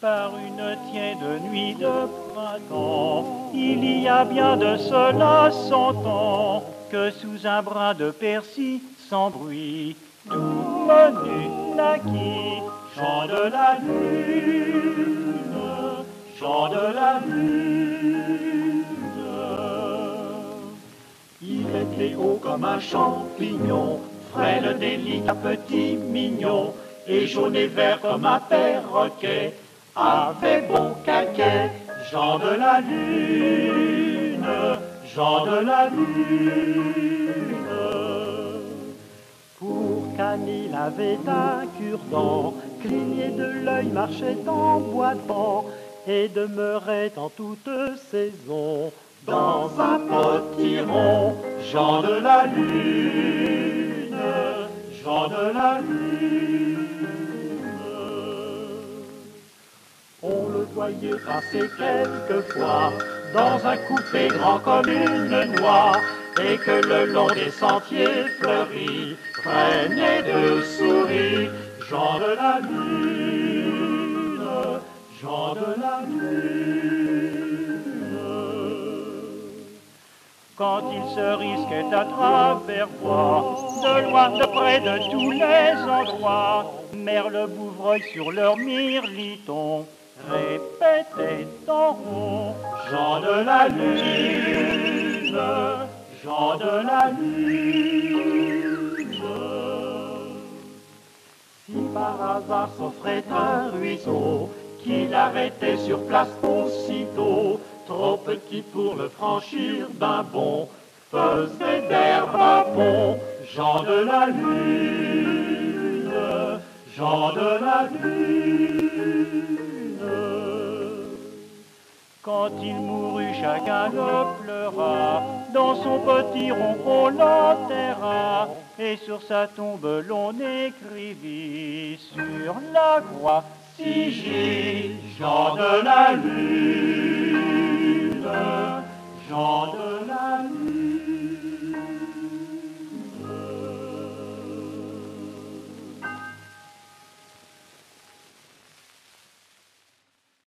Par une tiède nuit de printemps, il y a bien de cela 100 ans, que sous un brin de persil, sans bruit, tout menu naquit, chant de la lune, chant de la lune. Il était haut comme un champignon, frêle, délicat, petit, mignon, et jaune et vert comme un perroquet, avait bon caquet. Jean de la lune, Jean de la lune. Pour Camille avait un cure-dent, cligné de l'œil, marchait en boitant, et demeurait en toute saison dans un potiron. Jean de la lune, Jean de la lune. On le voyait passer quelquefois dans un coupé grand comme une noix, et que le long des sentiers fleuris traînait de souris. Jean de la lune, Jean de la lune. Quand il se risquait à travers voies, de loin, de près, de tous les endroits, merle, bouvreuil sur leur mirliton répétait en rond: Jean de la lune, Jean de la lune. Si par hasard s'offrait un ruisseau qu'il arrêtait sur place aussitôt, trop petit pour le franchir d'un bond, faisait d'herbe un pont. Jean de la lune, Jean de la lune. Quand il mourut, chacun le pleura, dans son petit rond on l'enterra, et sur sa tombe l'on écrivit sur la croix sigil: Jean de la lune, Jean de la lune.